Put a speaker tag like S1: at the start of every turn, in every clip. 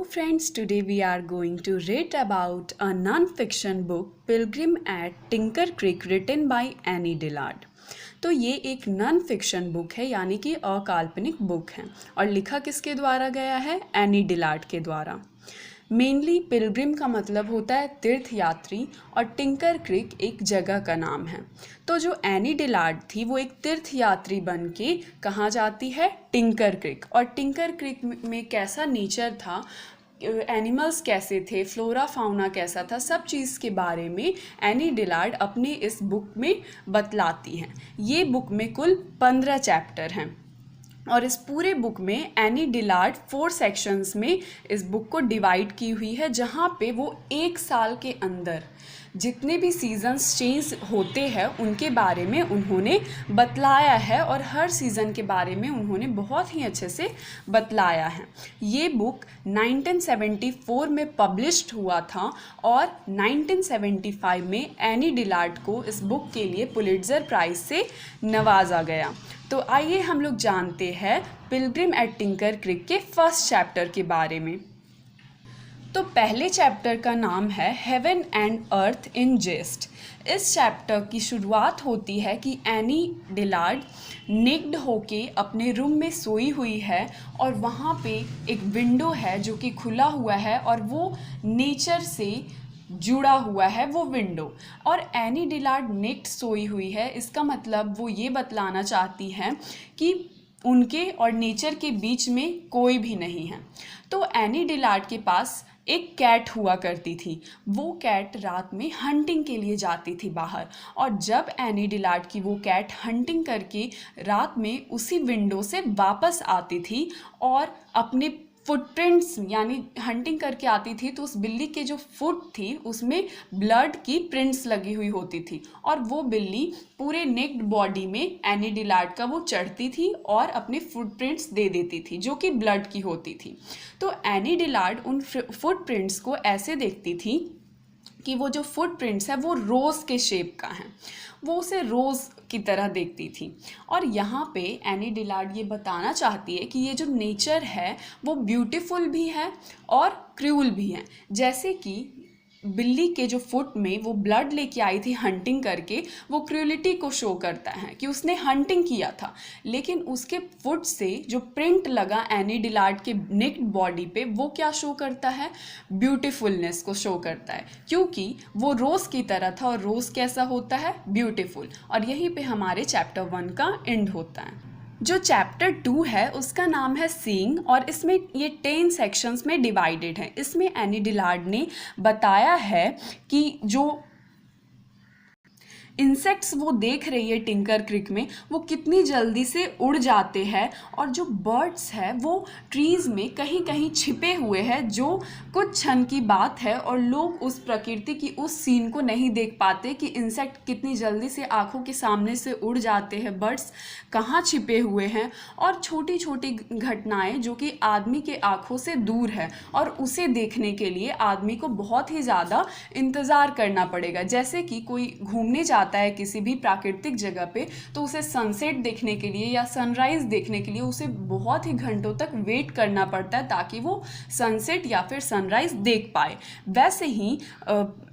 S1: friends, today we are going to read about a non-fiction book Pilgrim at Tinker Creek written by Annie Dillard। तो ये एक non fiction book है यानी कि अकाल्पनिक book है और लिखा किसके द्वारा गया है? एनी डिलार्ड के द्वारा। मेनली पिलग्रिम का मतलब होता है तीर्थयात्री और टिंकर क्रिक एक जगह का नाम है। तो जो एनी डिलार्ड थी वो एक तीर्थयात्री बन के कहाँ जाती है? टिंकर क्रिक। और टिंकर क्रिक में कैसा नेचर था, एनिमल्स कैसे थे, फ्लोरा फाउना कैसा था, सब चीज़ के बारे में एनी डिलार्ड अपने इस बुक में बतलाती हैं। ये बुक में कुल 15 चैप्टर हैं और इस पूरे बुक में एनी डिलार्ड 4 सेक्शंस में इस बुक को डिवाइड की हुई है, जहाँ पे वो एक साल के अंदर जितने भी सीजन्स चेंज होते हैं उनके बारे में उन्होंने बतलाया है और हर सीज़न के बारे में उन्होंने बहुत ही अच्छे से बतलाया है। ये बुक 1974 में पब्लिश्ड हुआ था और 1975 में एनी डिलार्ड को इस बुक के लिए पुलिट्ज़र प्राइज़ से नवाजा गया। तो आइए हम लोग जानते हैं पिलग्रिम एट टिंकर क्रिक के फर्स्ट चैप्टर के बारे में। तो पहले चैप्टर का नाम है हेवन एंड अर्थ इन जेस्ट। इस चैप्टर की शुरुआत होती है कि एनी डिलार्ड नेक्ड होके अपने रूम में सोई हुई है और वहाँ पे एक विंडो है जो कि खुला हुआ है और वो नेचर से जुड़ा हुआ है वो विंडो। और एनी डिलार्ड नेक्ड सोई हुई है, इसका मतलब वो ये बतलाना चाहती है कि उनके और नेचर के बीच में कोई भी नहीं है। तो एनी डिलार्ड के पास एक कैट हुआ करती थी। वो कैट रात में हंटिंग के लिए जाती थी बाहर, और जब एनी डिलार्ड की वो कैट हंटिंग करके रात में उसी विंडो से वापस आती थी और अपने फुटप्रिंट्स यानी हंटिंग करके आती थी तो उस बिल्ली के जो फुट थी उसमें ब्लड की प्रिंट्स लगी हुई होती थी और वो बिल्ली पूरे नेक्ड बॉडी में एनी डिलार्ड का वो चढ़ती थी और अपने फुटप्रिंट्स दे देती थी जो कि ब्लड की होती थी। तो एनी डिलार्ड उन फुटप्रिंट्स को ऐसे देखती थी कि वो जो फुटप्रिंट्स है वो रोज़ के शेप का है, वो उसे रोज़ की तरह देखती थी। और यहाँ पे एनी डिलार्ड ये बताना चाहती है कि ये जो नेचर है वो ब्यूटीफुल भी है और क्रूअल भी है। जैसे कि बिल्ली के जो फुट में वो ब्लड लेके आई थी हंटिंग करके, वो क्रूअलिटी को शो करता है कि उसने हंटिंग किया था, लेकिन उसके फुट से जो प्रिंट लगा एनी डिलार्ड के नेक्ड बॉडी पे वो क्या शो करता है? ब्यूटीफुलनेस को शो करता है, क्योंकि वो रोज़ की तरह था और रोज़ कैसा होता है? ब्यूटीफुल। और यहीं पे हमारे चैप्टर 1 का एंड होता है। जो चैप्टर 2 है उसका नाम है सीइंग और इसमें ये 10 सेक्शंस में डिवाइडेड है। इसमें एनी डिलार्ड ने बताया है कि जो इंसेक्ट्स वो देख रही है टिंकर क्रिक में वो कितनी जल्दी से उड़ जाते हैं, और जो बर्ड्स है वो ट्रीज़ में कहीं कहीं छिपे हुए हैं, जो कुछ क्षण की बात है और लोग उस प्रकृति की उस सीन को नहीं देख पाते कि इंसेक्ट कितनी जल्दी से आंखों के सामने से उड़ जाते हैं, बर्ड्स कहाँ छिपे हुए हैं। और छोटी छोटी घटनाएं जो कि आदमी के आंखों से दूर है और उसे देखने के लिए आदमी को बहुत ही ज़्यादा इंतज़ार करना पड़ेगा। जैसे कि कोई घूमने जाता है किसी भी प्राकृतिक जगह पे तो उसे सनसेट देखने के लिए या सनराइज देखने के लिए उसे बहुत ही घंटों तक वेट करना पड़ता है ताकि वो सनसेट या फिर सनराइज देख पाए। वैसे ही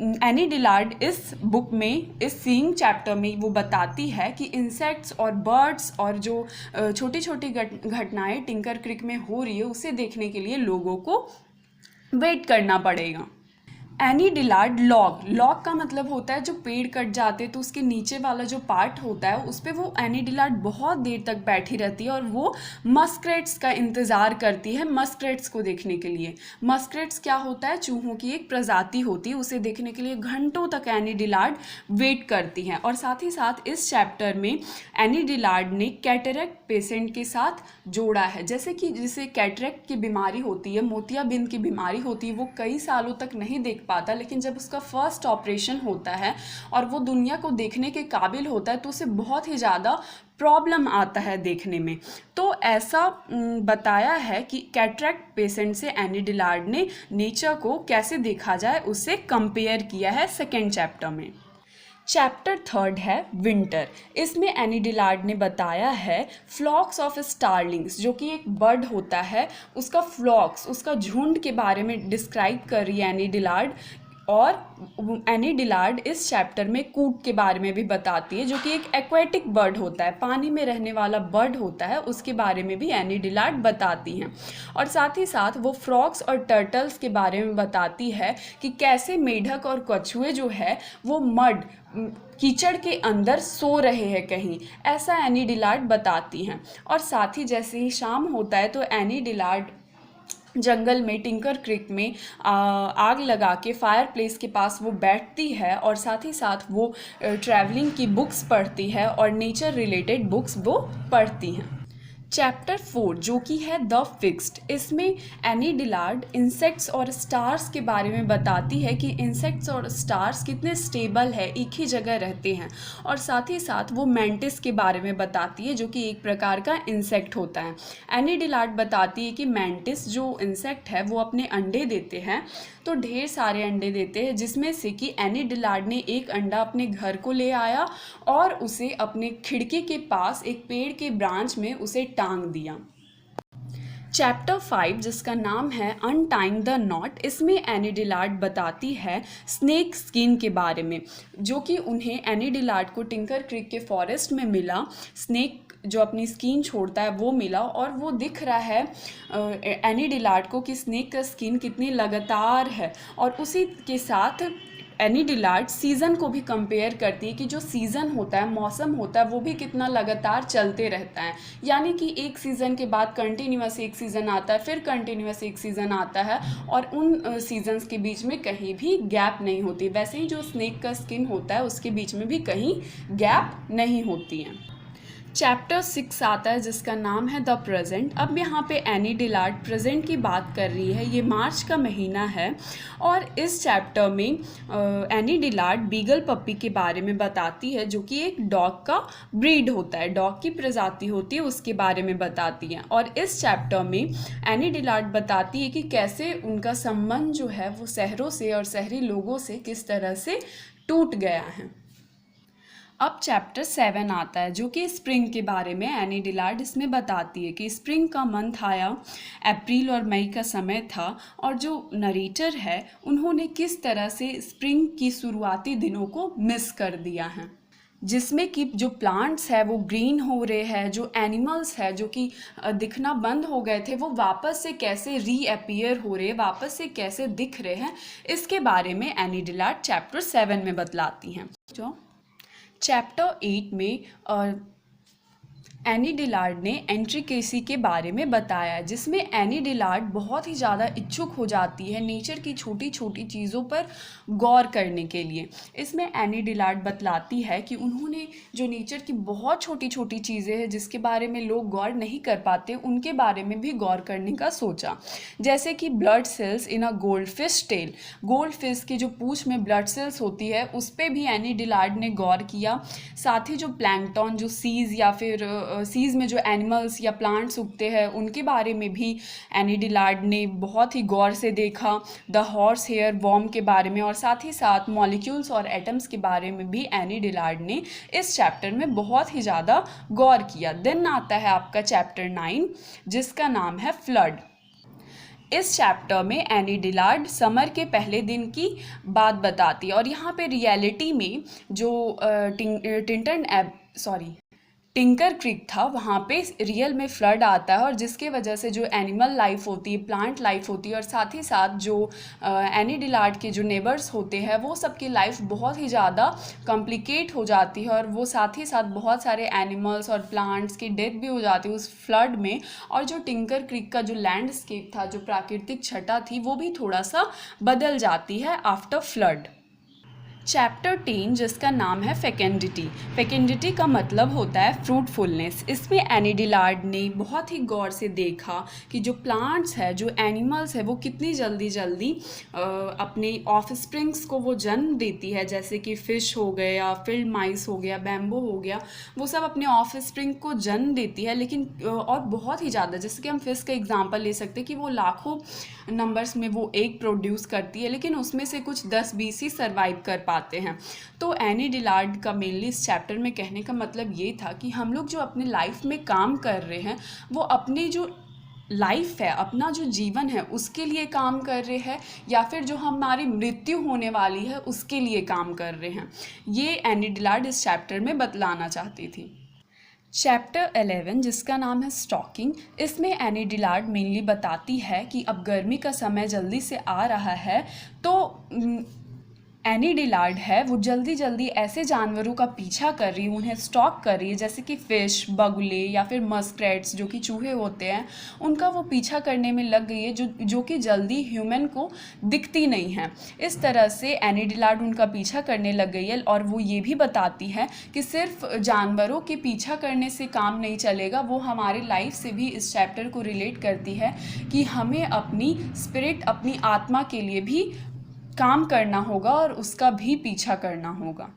S1: एनी डिलार्ड इस बुक में इस सीइंग चैप्टर में वो बताती है कि इंसेक्ट्स और बर्ड्स और जो छोटी छोटी घटनाएं टिंकर क्रिक में हो रही है उसे देखने के लिए लोगों को वेट करना पड़ेगा। एनी डिलार्ड लॉग का मतलब होता है जो पेड़ कट जाते तो उसके नीचे वाला जो पार्ट होता है उस पर वो एनी डिलार्ड बहुत देर तक बैठी रहती है और वो मस्करेट्स का इंतज़ार करती है मस्करेट्स को देखने के लिए। मस्करेट्स क्या होता है? चूहों की एक प्रजाति होती है, उसे देखने के लिए घंटों तक एनी डिलार्ड वेट करती हैं। और साथ ही साथ इस चैप्टर में एनी डिलार्ड ने कैटरेक्ट पेशेंट के साथ जोड़ा है। जैसे कि जिसे कैटरेक्ट की बीमारी होती है, मोतियाबिंद की बीमारी होती है, वो कई सालों तक नहीं देख पाता, लेकिन जब उसका फर्स्ट ऑपरेशन होता है और वो दुनिया को देखने के काबिल होता है तो उसे बहुत ही ज़्यादा प्रॉब्लम आता है देखने में। तो ऐसा बताया है कि कैटरेक्ट पेशेंट से एनी डिलार्ड ने नेचर को कैसे देखा जाए उससे कंपेयर किया है सेकेंड चैप्टर में। चैप्टर थर्ड है विंटर। इसमें एनी डिलार्ड ने बताया है फ्लॉक्स ऑफ स्टारलिंग्स, जो कि एक बर्ड होता है, उसका फ्लॉक्स, उसका झुंड के बारे में डिस्क्राइब कर रही है एनी डिलार्ड। और एनी डिलार्ड इस चैप्टर में कूक के बारे में भी बताती है, जो कि एक एक्वेटिक बर्ड होता है, पानी में रहने वाला बर्ड होता है, उसके बारे में भी एनी डिलार्ड बताती हैं। और साथ ही साथ वो फ्रॉग्स और टर्टल्स के बारे में बताती है कि कैसे मेढक और कछुए जो है वो मड कीचड़ के अंदर सो रहे हैं कहीं, ऐसा एनी डिलार्ड बताती हैं। और साथ ही जैसे ही शाम होता है तो एनी डिलार्ड जंगल में टिंकर क्रिक में आग लगा के फायर प्लेस के पास वो बैठती है, और साथ ही साथ वो ट्रैवलिंग की बुक्स पढ़ती है और नेचर रिलेटेड बुक्स वो पढ़ती हैं। चैप्टर 4 जो कि है द फिक्स्ड, इसमें एनी डिलार्ड इंसेक्ट्स और स्टार्स के बारे में बताती है कि इंसेक्ट्स और स्टार्स कितने स्टेबल है, एक ही जगह रहते हैं। और साथ ही साथ वो मैंटिस के बारे में बताती है, जो कि एक प्रकार का इंसेक्ट होता है। एनी डिलार्ड बताती है कि मैंटिस जो इंसेक्ट है वो अपने अंडे देते हैं, तो ढेर सारे अंडे देते हैं, जिसमें से कि एनी डिलार्ड ने एक अंडा अपने घर को ले आया और उसे अपने खिड़की के पास एक पेड़ के ब्रांच में उसे टांग दिया। चैप्टर 5 जिसका नाम है अनटाइंग द नॉट, इसमें एनी डिलार्ड बताती है स्नेक स्किन के बारे में, जो कि उन्हें एनी डिलार्ड को टिंकर क्रीक के फॉरेस्ट में मिला। स्नेक जो अपनी स्किन छोड़ता है वो मिला, और वो दिख रहा है एनी डिलार्ड को कि स्नेक का स्किन कितनी लगातार है। और उसी के साथ एनी डिलार्ड सीज़न को भी कंपेयर करती है कि जो सीज़न होता है, मौसम होता है, वो भी कितना लगातार चलते रहता है। यानी कि एक सीज़न के बाद कंटिन्यूअस एक सीज़न आता है, फिर कंटिन्यूअस एक सीज़न आता है, और उन सीजन्स के बीच में कहीं भी गैप नहीं होती। वैसे ही जो स्नेक का स्किन होता है उसके बीच में भी कहीं गैप नहीं होती है। चैप्टर 6 आता है जिसका नाम है द प्रेजेंट। अब यहाँ पे एनी डिलार्ड प्रेजेंट की बात कर रही है। ये मार्च का महीना है, और इस चैप्टर में एनी डिलार्ड बीगल पप्पी के बारे में बताती है, जो कि एक डॉग का ब्रीड होता है, डॉग की प्रजाति होती है, उसके बारे में बताती है। और इस चैप्टर में एनी डिलार्ड बताती है कि कैसे उनका संबंध जो है वो शहरों से और शहरी लोगों से किस तरह से टूट गया है। अब चैप्टर 7 आता है, जो कि स्प्रिंग के बारे में एनी डिलार्ड इसमें बताती है कि स्प्रिंग का मंथ आया, अप्रैल और मई का समय था, और जो नरेटर है उन्होंने किस तरह से स्प्रिंग की शुरुआती दिनों को मिस कर दिया है, जिसमें कि जो प्लांट्स है वो ग्रीन हो रहे हैं, जो एनिमल्स है जो कि दिखना बंद हो गए थे वो वापस से कैसे रीअपियर हो रहे हैं, वापस से कैसे दिख रहे हैं, इसके बारे में एनी डिलार्ड चैप्टर 7 में बतलाती हैं। जो चैप्टर 8 में एनी डिलार्ड ने एंट्रिकेसी के बारे में बताया, जिसमें एनी डिलार्ड बहुत ही ज़्यादा इच्छुक हो जाती है नेचर की छोटी छोटी चीज़ों पर गौर करने के लिए। इसमें एनी डिलार्ड बतलाती है कि उन्होंने जो नेचर की बहुत छोटी छोटी चीज़ें हैं जिसके बारे में लोग गौर नहीं कर पाते, उनके बारे में भी गौर करने का सोचा। जैसे कि blood cells in a gold fish tail, gold fish की जो पूंछ में ब्लड सेल्स होती है उस पर भी एनी डिलार्ड ने गौर किया। साथ ही जो प्लैंकटन, जो सीज या फिर सीज में जो एनिमल्स या प्लांट्स उगते हैं उनके बारे में भी एनी डिलार्ड ने बहुत ही गौर से देखा। द हॉर्स हेयर वॉर्म के बारे में, और साथ ही साथ मॉलिक्यूल्स और एटम्स के बारे में भी एनी डिलार्ड ने इस चैप्टर में बहुत ही ज़्यादा गौर किया। देन आता है आपका चैप्टर 9 जिसका नाम है फ्लड। इस चैप्टर में एनी डिलार्ड समर के पहले दिन की बात बताती है, और यहाँ पे रियलिटी में जो टिंकर क्रीक था वहाँ पे रियल में फ्लड आता है, और जिसके वजह से जो एनिमल लाइफ होती है, प्लांट लाइफ होती है, और साथ ही साथ जो एनी डिलार्ड के जो नेबर्स होते हैं वो सबकी लाइफ बहुत ही ज़्यादा कॉम्प्लिकेट हो जाती है, और वो साथ ही साथ बहुत सारे एनिमल्स और प्लांट्स की डेथ भी हो जाती है उस फ्लड में। और जो टिंकर क्रीक का जो लैंडस्केप था, जो प्राकृतिक छटा थी, वो भी थोड़ा सा बदल जाती है आफ्टर फ्लड। चैप्टर 10 जिसका नाम है फेकेंडिटी। फेकेंडिटी का मतलब होता है फ्रूटफुलनेस। इसमें एनी डिलार्ड ने बहुत ही गौर से देखा कि जो प्लांट्स है, जो एनिमल्स है, वो कितनी जल्दी जल्दी अपने ऑफस्प्रिंग्स को वो जन्म देती है। जैसे कि फ़िश हो गया, फील्ड माइस हो गया, बैम्बो हो गया, वो सब अपने ऑफस्प्रिंग को जन्म देती है। लेकिन और बहुत ही ज़्यादा, जैसे कि हम फिश का एग्जांपल ले सकते हैं कि वो लाखों नंबर्स में वो एग प्रोड्यूस करती है, लेकिन उसमें से कुछ 10-20 ही सर्वाइव कर पाती पाते हैं। तो एनी डिलार्ड का मेनली इस चैप्टर में कहने का मतलब ये था कि हम लोग जो अपने लाइफ में काम कर रहे हैं वो अपनी जो लाइफ है, अपना जो जीवन है उसके लिए काम कर रहे हैं या फिर जो हमारी मृत्यु होने वाली है उसके लिए काम कर रहे हैं। ये एनी डिलार्ड इस चैप्टर में बतलाना चाहती थी। चैप्टर 11 जिसका नाम है स्टॉकिंग, इसमें एनी डिलार्ड मेनली बताती है कि अब गर्मी का समय जल्दी से आ रहा है, तो एनी डिलार्ड है वो जल्दी जल्दी ऐसे जानवरों का पीछा कर रही है, उन्हें स्टॉक कर रही है, जैसे कि फ़िश, बगुले या फिर मस्क्रेट्स जो कि चूहे होते हैं, उनका वो पीछा करने में लग गई है जो कि जल्दी ह्यूमन को दिखती नहीं है। इस तरह से एनी डिलार्ड उनका पीछा करने लग गई है। और वो ये भी बताती है कि सिर्फ जानवरों के पीछा करने से काम नहीं चलेगा, वो हमारे लाइफ से भी इस चैप्टर को रिलेट करती है कि हमें अपनी स्पिरिट, अपनी आत्मा के लिए भी काम करना होगा और उसका भी पीछा करना होगा।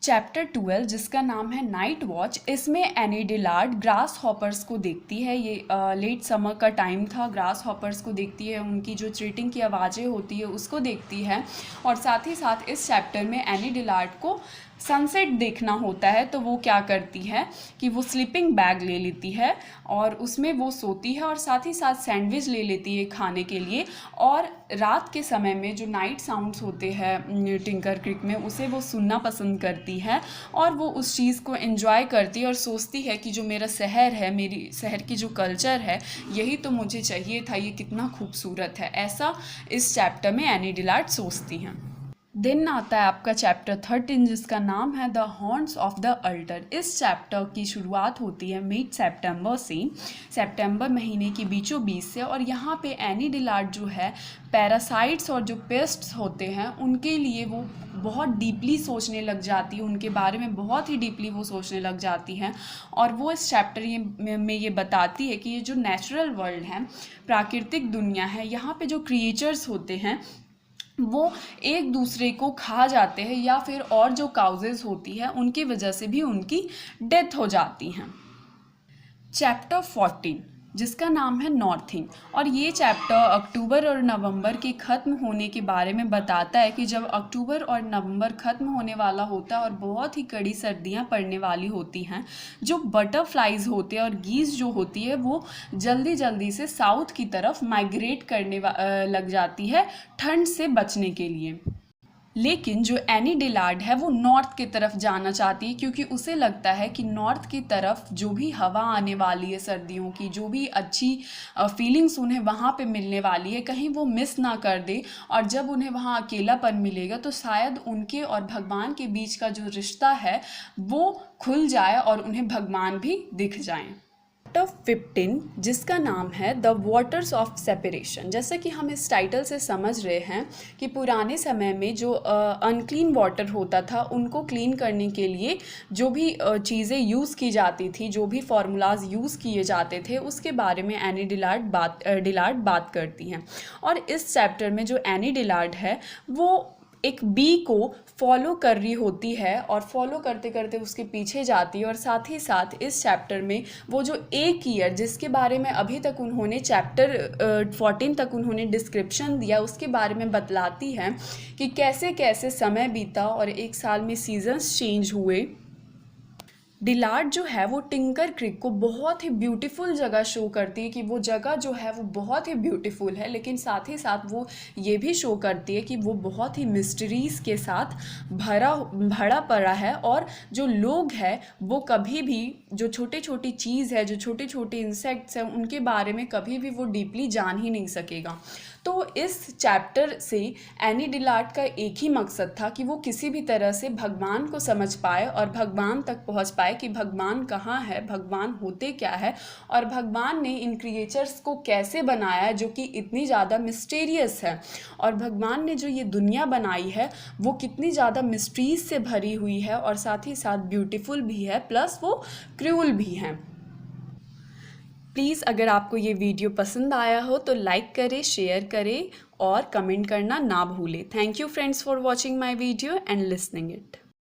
S1: चैप्टर 12 जिसका नाम है नाइट वॉच, इसमें एनी डिलार्ड ग्रास हॉपर्स को देखती है। ये लेट समर का टाइम था, ग्रास हॉपर्स को देखती है, उनकी जो चीटिंग की आवाज़ें होती है उसको देखती है। और साथ ही साथ इस चैप्टर में एनी डिलार्ड को सनसेट देखना होता है, तो वो क्या करती है कि वो स्लीपिंग बैग ले लेती है और उसमें वो सोती है और साथ ही साथ सैंडविच ले लेती है खाने के लिए। और रात के समय में जो नाइट साउंड्स होते हैं टिंकर क्रीक में, उसे वो सुनना पसंद करती है और वो उस चीज़ को एंजॉय करती है और सोचती है कि जो मेरा शहर है, मेरी शहर की जो कल्चर है, यही तो मुझे चाहिए था, ये कितना खूबसूरत है, ऐसा इस चैप्टर में एनी डिलार्ड सोचती हैं। दिन आता है आपका चैप्टर 13 जिसका नाम है the horns of the alter. इस चैप्टर की शुरुआत होती है मिड सितंबर से, सितंबर महीने की बीचों बीच से। और यहाँ पे एनी डिलार्ड जो है पैरासाइट्स और जो पेस्ट्स होते हैं उनके लिए वो बहुत डीपली सोचने लग जाती है, उनके बारे में बहुत ही डीपली वो सोचने लग जाती हैं। और वो इस चैप्टर में ये बताती है कि ये जो नेचुरल वर्ल्ड है, प्राकृतिक दुनिया है, यहाँ पे जो क्रिएचर्स होते हैं वो एक दूसरे को खा जाते हैं या फिर और जो काउजेज होती है उनकी वजह से भी उनकी डेथ हो जाती हैं। चैप्टर 14 जिसका नाम है नॉर्थिंग, और ये चैप्टर अक्टूबर और नवंबर के ख़त्म होने के बारे में बताता है कि जब अक्टूबर और नवंबर ख़त्म होने वाला होता है और बहुत ही कड़ी सर्दियाँ पड़ने वाली होती हैं, जो बटरफ्लाइज होते हैं और गीज़ जो होती है वो जल्दी जल्दी से साउथ की तरफ माइग्रेट करने लग जाती है ठंड से बचने के लिए। लेकिन जो एनी डिलार्ड है वो नॉर्थ की तरफ जाना चाहती है, क्योंकि उसे लगता है कि नॉर्थ की तरफ जो भी हवा आने वाली है सर्दियों की, जो भी अच्छी फीलिंग्स उन्हें वहाँ पे मिलने वाली है, कहीं वो मिस ना कर दे। और जब उन्हें वहाँ अकेलापन मिलेगा तो शायद उनके और भगवान के बीच का जो रिश्ता है वो खुल जाए और उन्हें भगवान भी दिख जाएं। चैप्टर 15 जिसका नाम है द वाटर्स ऑफ सेपरेशन। जैसा कि हम इस टाइटल से समझ रहे हैं कि पुराने समय में जो अनक्लीन वाटर होता था उनको क्लीन करने के लिए जो भी चीज़ें यूज़ की जाती थी, जो भी फार्मूलाज यूज़ किए जाते थे, उसके बारे में एनी डिलार्ड बात करती हैं। और इस चैप्टर में जो एनी डिलार्ड है वो एक बी को फॉलो कर रही होती है और फॉलो करते करते उसके पीछे जाती है। और साथ ही साथ इस चैप्टर में वो जो एक ईयर जिसके बारे में अभी तक उन्होंने चैप्टर 14 तक उन्होंने डिस्क्रिप्शन दिया, उसके बारे में बतलाती है कि कैसे कैसे समय बीता और एक साल में सीजन्स चेंज हुए। डिलार्ड जो है वो टिंकर क्रीक को बहुत ही ब्यूटीफुल जगह शो करती है कि वो जगह जो है वो बहुत ही ब्यूटीफुल है, लेकिन साथ ही साथ वो ये भी शो करती है कि वो बहुत ही मिस्ट्रीज़ के साथ भरा पड़ा है। और जो लोग हैं वो कभी भी जो छोटी छोटी चीज़ है, जो छोटे छोटे इंसेक्ट्स हैं, उनके बारे में कभी भी वो डीपली जान ही नहीं सकेगा। तो इस चैप्टर से एनी डिलार्ड का एक ही मकसद था कि वो किसी भी तरह से भगवान को समझ पाए और भगवान तक पहुंच पाए कि भगवान कहाँ है, भगवान होते क्या है, और भगवान ने इन क्रिएचर्स को कैसे बनाया जो कि इतनी ज़्यादा मिस्टीरियस है, और भगवान ने जो ये दुनिया बनाई है वो कितनी ज़्यादा मिस्ट्रीज से भरी हुई है और साथ ही साथ ब्यूटीफुल भी है, प्लस वो क्रूअल भी है। प्लीज़ अगर आपको ये वीडियो पसंद आया हो तो लाइक करें, शेयर करें और कमेंट करना ना भूलें। Thank you friends for watching my video and listening it.